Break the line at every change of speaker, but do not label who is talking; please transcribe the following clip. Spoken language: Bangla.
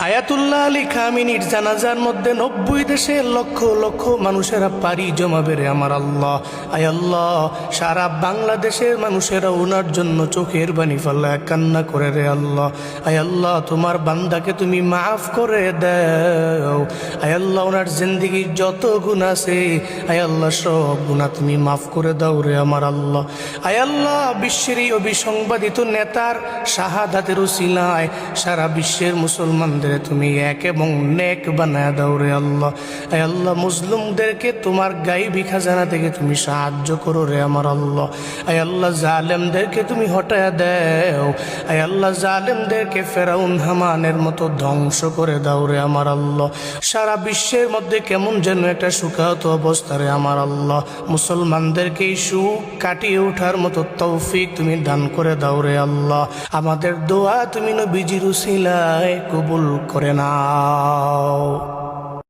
আয়াতুল্লাহ আলী খামিনীর জানাজার মধ্যে 90 দেশের লক্ষ লক্ষ মানুষেরা পাড়ি জমাবে রে আমার আল্লাহ। আয় আল্লাহ, সারা বাংলাদেশের মানুষেরা ওনার জন্য চোখের পানি ফেলে কান্না করে রে আল্লাহ। আয় আল্লাহ, তোমার বান্দাকে তুমি মাফ করে দাও। আয় আল্লাহ, ওনার জিন্দেগির যত গুনাহ আছে আয় আল্লাহ সব গুনাহ তুমি মাফ করে দাও রে আমার আল্লাহ। আয় আল্লাহ, বিশ্বের এই অবিসংবাদিত নেতার শাহাদাতের উসিলায় সারা বিশ্বের মুসলমানদের তুমি এক এবং নেক বানায় দাও রে আল্লাহ। আয় আল্লাহ, মুসলিমদেরকে তোমার গায়বী খাজানা থেকে তুমি সাহায্য করো রে আমার আল্লাহ। আয় আল্লাহ, জালেমদেরকে তুমি হটায়া দাও। আয় আল্লাহ, জালেমদেরকে ফেরাউন হামানের মতো ধ্বংস করে দাও রে আমার আল্লাহ। সারা বিশ্বের মধ্যে কেমন যেন একটা শুকাহত অবস্থা রে আমার আল্লাহ। মুসলমানদেরকে এই সুখ কাটিয়ে ওঠার মতো তৌফিক তুমি দান করে দাও রে আল্লাহ। আমাদের দোয়া তুমি নবীজির উসিলায় কবুল করে নাও।